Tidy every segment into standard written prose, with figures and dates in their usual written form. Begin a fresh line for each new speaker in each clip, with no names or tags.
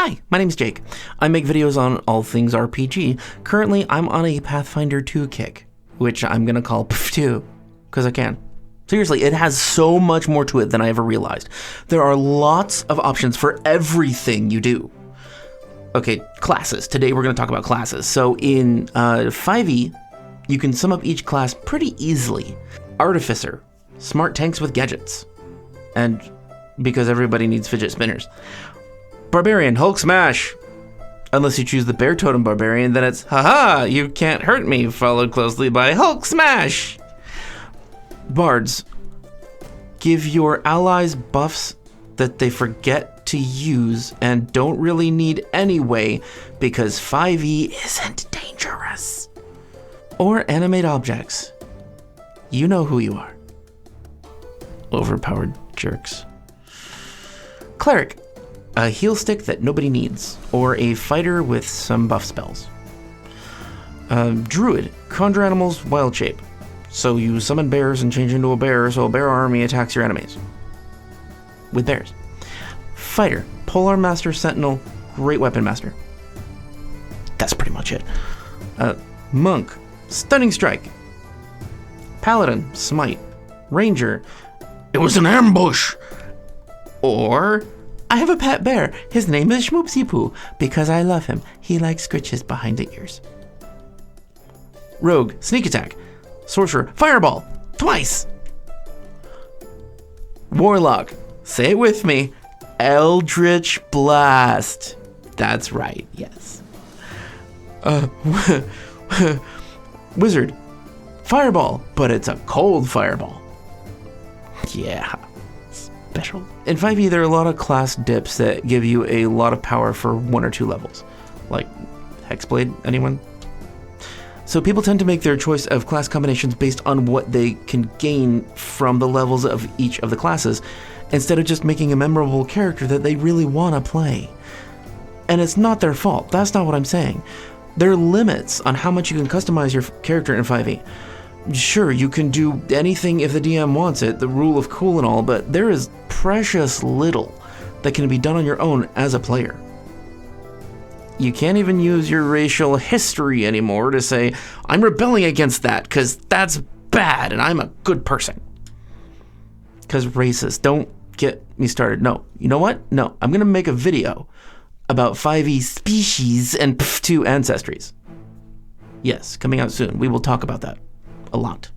Hi, my name's Jake. I make videos on all things RPG. Currently, I'm on a Pathfinder 2 kick, which I'm gonna call Pf2, because I can. Seriously, it has so much more to it than I ever realized. There are lots of options for everything you do. Okay, classes. Today we're gonna talk about classes. So in 5e, you can sum up each class pretty easily. Artificer, smart tanks with gadgets. And because everybody needs fidget spinners. Barbarian, Hulk smash. Unless you choose the bear totem barbarian, then it's haha, you can't hurt me, followed closely by Hulk smash. Bards, give your allies buffs that they forget to use and don't really need anyway because 5e isn't dangerous. Or animate objects. You know who you are. Overpowered jerks. Cleric, a heal stick that nobody needs, or a fighter with some buff spells. Druid, conjure animals wild shape. So you summon bears and change into a bear, so a bear army attacks your enemies. With bears. Fighter, polearm master, sentinel, great weapon master. That's pretty much it. Monk, stunning strike. Paladin, smite. Ranger, it was an ambush. Or, I have a pet bear. His name is Schmoopsy Poo because I love him. He likes scritches behind the ears. Rogue, sneak attack. Sorcerer, fireball, twice. Warlock, say it with me, Eldritch Blast. That's right, yes. Wizard, fireball, but it's a cold fireball. Yeah, special. In 5e, there are a lot of class dips that give you a lot of power for 1 or 2 levels. Like Hexblade, anyone? So people tend to make their choice of class combinations based on what they can gain from the levels of each of the classes, instead of just making a memorable character that they really want to play. And it's not their fault, that's not what I'm saying. There are limits on how much you can customize your character in 5e. Sure, you can do anything if the DM wants it, the rule of cool and all, but there is precious little that can be done on your own as a player. You can't even use your racial history anymore to say, I'm rebelling against that because that's bad and I'm a good person. Because racist, don't get me started. No, you know what? No, I'm going to make a video about 5e species and Pf2 ancestries. Yes, coming out soon. We will talk about that a lot.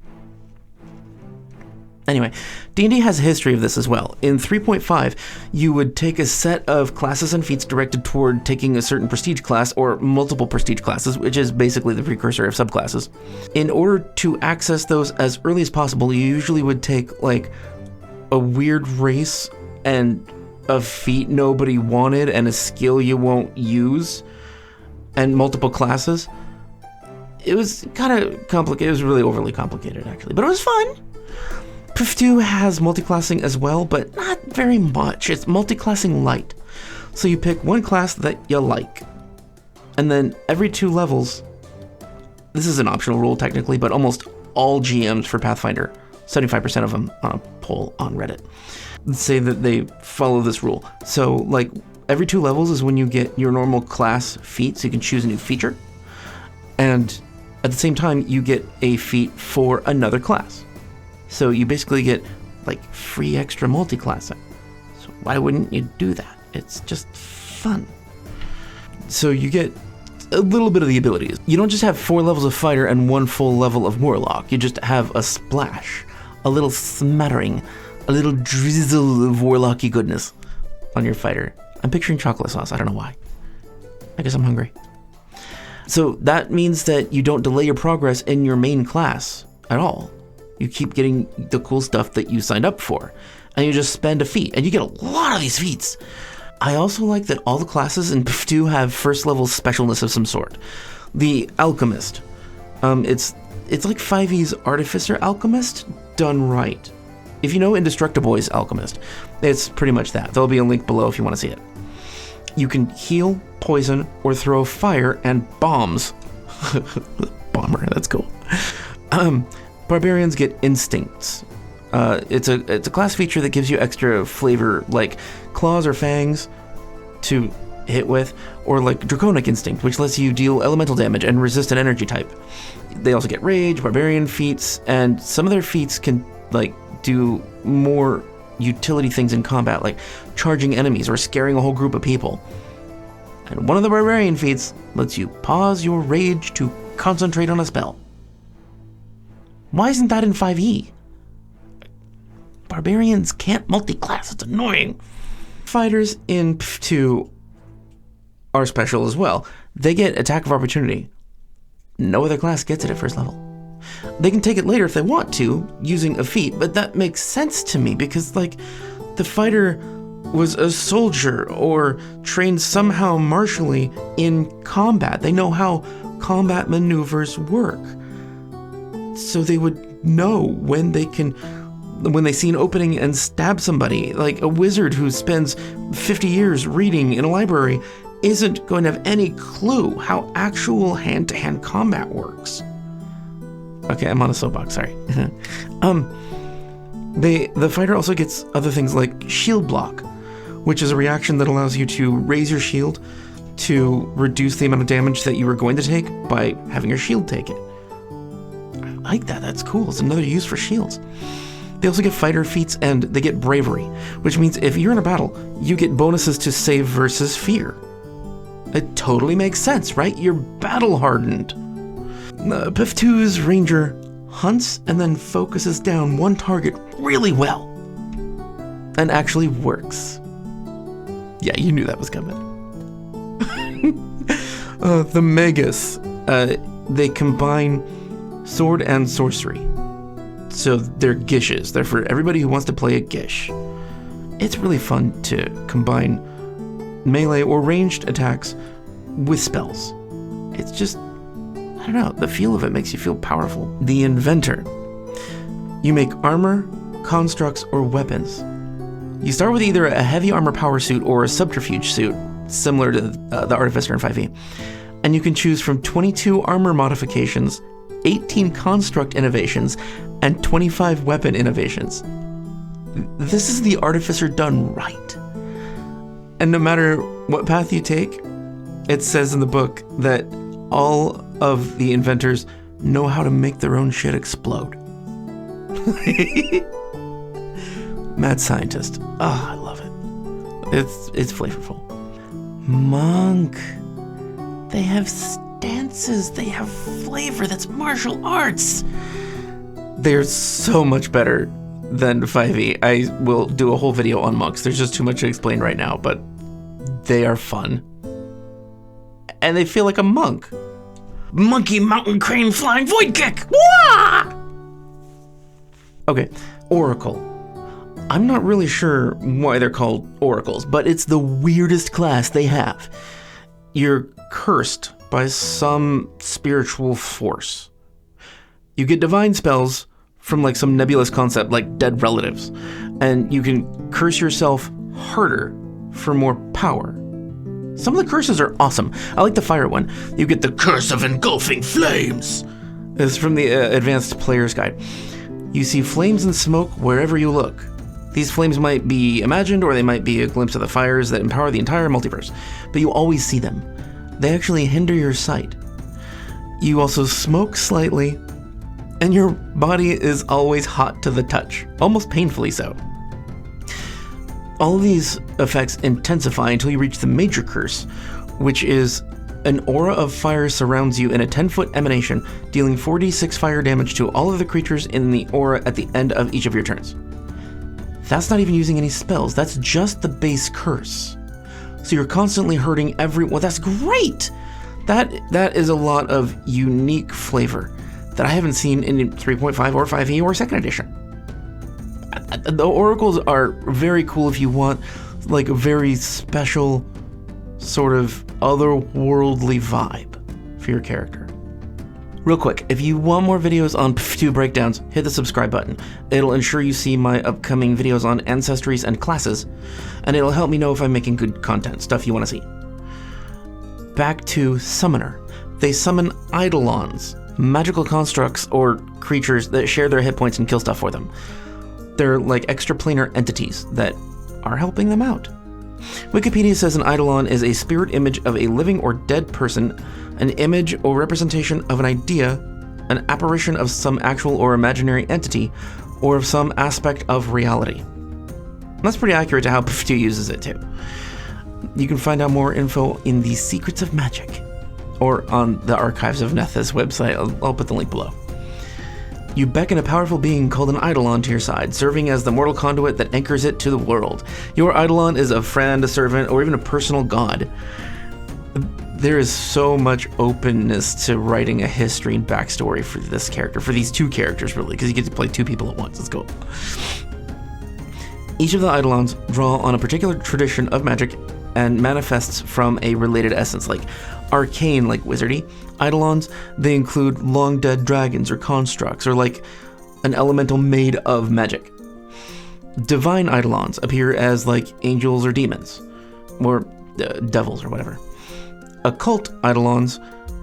Anyway, D&D has a history of this as well. In 3.5, you would take a set of classes and feats directed toward taking a certain prestige class or multiple prestige classes, which is basically the precursor of subclasses. In order to access those as early as possible, you usually would take like a weird race and a feat nobody wanted and a skill you won't use and multiple classes. It was kind of complicated. It was really overly complicated actually, but it was fun. Pf2 has multiclassing as well, but not very much. It's multiclassing light. So you pick one class that you like. And then every 2 levels, this is an optional rule technically, but almost all GMs for Pathfinder, 75% of them on a poll on Reddit, say that they follow this rule. So like every 2 levels is when you get your normal class feat, so you can choose a new feature. And at the same time, you get a feat for another class. So you basically get like free extra multi-classing. So why wouldn't you do that? It's just fun. So you get a little bit of the abilities. You don't just have 4 levels of fighter and 1 full level of warlock. You just have a splash, a little smattering, a little drizzle of warlocky goodness on your fighter. I'm picturing chocolate sauce. I don't know why. I guess I'm hungry. So that means that you don't delay your progress in your main class at all. You keep getting the cool stuff that you signed up for, and you just spend a feat, and you get a lot of these feats. I also like that all the classes in Pf2 have first level specialness of some sort. The Alchemist, it's like 5e's Artificer Alchemist done right. If you know Indestructoboy's Alchemist, it's pretty much that. There'll be a link below if you want to see it. You can heal, poison, or throw fire and bombs. Bomber, that's cool. Barbarians get instincts. It's a class feature that gives you extra flavor, like claws or fangs, to hit with, or like Draconic Instinct, which lets you deal elemental damage and resist an energy type. They also get Rage, Barbarian feats, and some of their feats can like do more utility things in combat, like charging enemies or scaring a whole group of people. And one of the Barbarian feats lets you pause your rage to concentrate on a spell. Why isn't that in 5e? Barbarians can't multi-class, it's annoying. Fighters in Pf2 are special as well. They get Attack of Opportunity. No other class gets it at first level. They can take it later if they want to, using a feat, but that makes sense to me because, like, the fighter was a soldier or trained somehow martially in combat. They know how combat maneuvers work. So they would know when they see an opening and stab somebody. Like a wizard who spends 50 years reading in a library isn't going to have any clue how actual hand-to-hand combat works. Okay, I'm on a soapbox, sorry. The fighter also gets other things like shield block, which is a reaction that allows you to raise your shield to reduce the amount of damage that you were going to take by having your shield take it. I like that, that's cool. It's another use for shields. They also get fighter feats and they get bravery, which means if you're in a battle, you get bonuses to save versus fear. It totally makes sense, right? You're battle hardened. Pf2's ranger hunts and then focuses down one target really well and actually works. Yeah, you knew that was coming. The Magus, they combine sword and sorcery. So they're gishes. They're for everybody who wants to play a gish. It's really fun to combine melee or ranged attacks with spells. It's just, I don't know, the feel of it makes you feel powerful. The Inventor. You make armor, constructs, or weapons. You start with either a heavy armor power suit or a subterfuge suit, similar to the Artificer in 5e. And you can choose from 22 armor modifications, 18 construct innovations, and 25 weapon innovations. This is the Artificer done right. And no matter what path you take, it says in the book that all of the inventors know how to make their own shit explode. Mad scientist. Oh, I love it. It's flavorful. Monk. They have stances. They have flavor. That's martial arts. They're so much better than 5e. I will do a whole video on monks. There's just too much to explain right now, but they are fun. And they feel like a monk. Monkey mountain crane flying void kick! Wah! Okay, Oracle. I'm not really sure why they're called oracles, but it's the weirdest class they have. You're cursed by some spiritual force. You get divine spells from like some nebulous concept like dead relatives, and you can curse yourself harder for more power. Some of the curses are awesome. I like the fire one. You get the Curse of Engulfing Flames. It's from the Advanced Player's Guide. You see flames and smoke wherever you look. These flames might be imagined, or they might be a glimpse of the fires that empower the entire multiverse, but you always see them. They actually hinder your sight. You also smoke slightly, and your body is always hot to the touch, almost painfully so. All of these effects intensify until you reach the major curse, which is an aura of fire surrounds you in a 10-foot emanation, dealing 4d6 fire damage to all of the creatures in the aura at the end of each of your turns. That's not even using any spells, that's just the base curse. So you're constantly hurting everyone. That's great! That is a lot of unique flavor that I haven't seen in 3.5 or 5e or 2nd edition. The oracles are very cool if you want like a very special sort of otherworldly vibe for your character. Real quick, if you want more videos on Pf2 breakdowns, hit the subscribe button. It'll ensure you see my upcoming videos on ancestries and classes, and it'll help me know if I'm making good content, stuff you want to see. Back to Summoner. They summon Eidolons, magical constructs or creatures that share their hit points and kill stuff for them. They're like extraplanar entities that are helping them out. Wikipedia says an eidolon is a spirit image of a living or dead person, an image or representation of an idea, an apparition of some actual or imaginary entity, or of some aspect of reality. That's pretty accurate to how Paizo uses it too. You can find out more info in the Secrets of Magic, or on the Archives of Nethys website. I'll put the link below. You beckon a powerful being called an eidolon to your side, serving as the mortal conduit that anchors it to the world. Your eidolon is a friend, a servant, or even a personal god. There is so much openness to writing a history and backstory for this character, for these two characters really, because you get to play two people at once. Let's go. Each of the eidolons draw on a particular tradition of magic and manifests from a related essence, like arcane, like wizardy. Eidolons, they include long dead dragons or constructs, or like an elemental made of magic. Divine eidolons appear as like angels or demons, or devils or whatever. Occult eidolons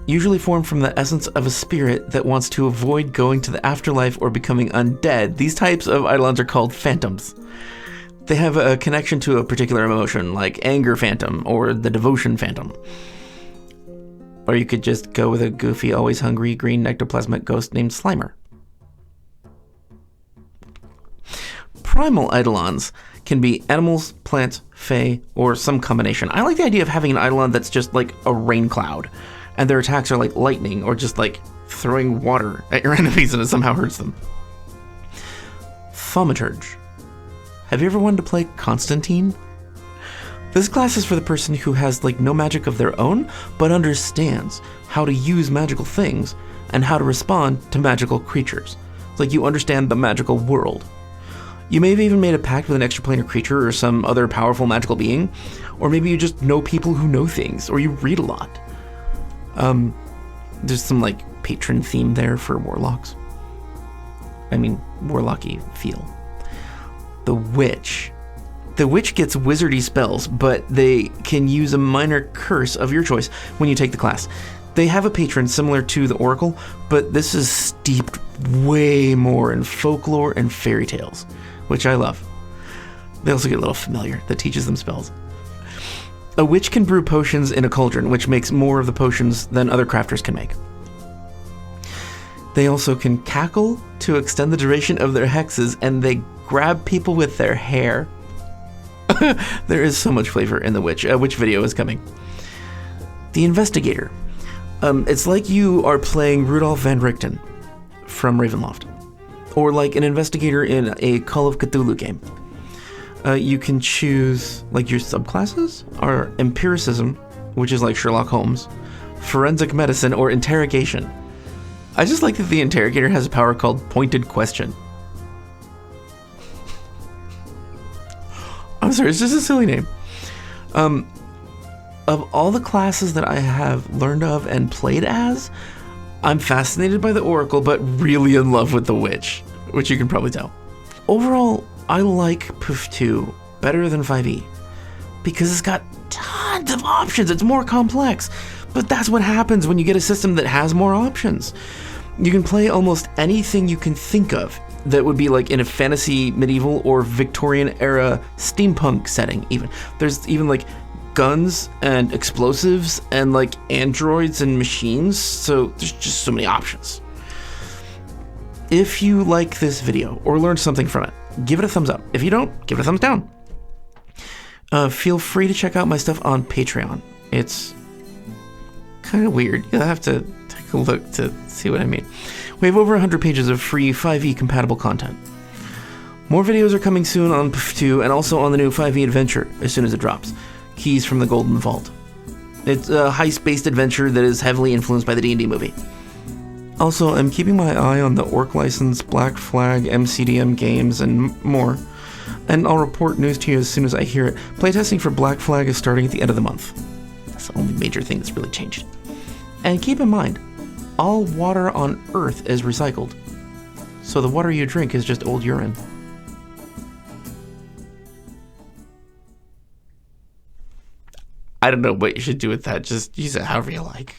usually form from the essence of a spirit that wants to avoid going to the afterlife or becoming undead. These types of eidolons are called phantoms. They have a connection to a particular emotion, like anger phantom or the devotion phantom. Or you could just go with a goofy, always hungry, green nectoplasmic ghost named Slimer. Primal eidolons can be animals, plants, fae, or some combination. I like the idea of having an eidolon that's just like a rain cloud, and their attacks are like lightning, or just like throwing water at your enemies and it somehow hurts them. Thaumaturge. Have you ever wanted to play Constantine? This class is for the person who has like no magic of their own, but understands how to use magical things and how to respond to magical creatures. It's like you understand the magical world. You may have even made a pact with an extraplanar creature or some other powerful magical being, or maybe you just know people who know things, or you read a lot. There's some like patron theme there for warlocks. I mean, warlocky feel. The Witch. The Witch gets wizardy spells, but they can use a minor curse of your choice when you take the class. They have a patron similar to the Oracle, but this is steeped way more in folklore and fairy tales, which I love. They also get a little familiar that teaches them spells. A witch can brew potions in a cauldron, which makes more of the potions than other crafters can make. They also can cackle to extend the duration of their hexes, and they grab people with their hair. There is so much flavor in the Witch. Which video is coming? The Investigator. It's like you are playing Rudolph Van Richten from Ravenloft, or like an investigator in a Call of Cthulhu game. You can choose like your subclasses are Empiricism, which is like Sherlock Holmes, Forensic Medicine, or Interrogation. I just like that the Interrogator has a power called Pointed Question. I'm sorry, it's just a silly name. Of all the classes that I have learned of and played as, I'm fascinated by the Oracle, but really in love with the Witch, which you can probably tell. Overall, I like Poof 2 better than 5e, because it's got tons of options. It's more complex, but that's what happens when you get a system that has more options. You can play almost anything you can think of that would be like in a fantasy, medieval, or Victorian era steampunk setting even. There's even like guns and explosives and like androids and machines, so there's just so many options. If you like this video or learned something from it, give it a thumbs up. If you don't, give it a thumbs down. Feel free to check out my stuff on Patreon. It's kind of weird. You'll have to take a look to see what I mean. We have over 100 pages of free 5e compatible content. More videos are coming soon on Paizo and also on the new 5e adventure as soon as it drops. Keys from the Golden Vault. It's a heist-based adventure that is heavily influenced by the D&D movie. Also, I'm keeping my eye on the Orc License, Black Flag, MCDM games, and more. And I'll report news to you as soon as I hear it. Playtesting for Black Flag is starting at the end of the month. That's the only major thing that's really changed. And keep in mind, all water on Earth is recycled. So the water you drink is just old urine. I don't know what you should do with that. Just use it however you like.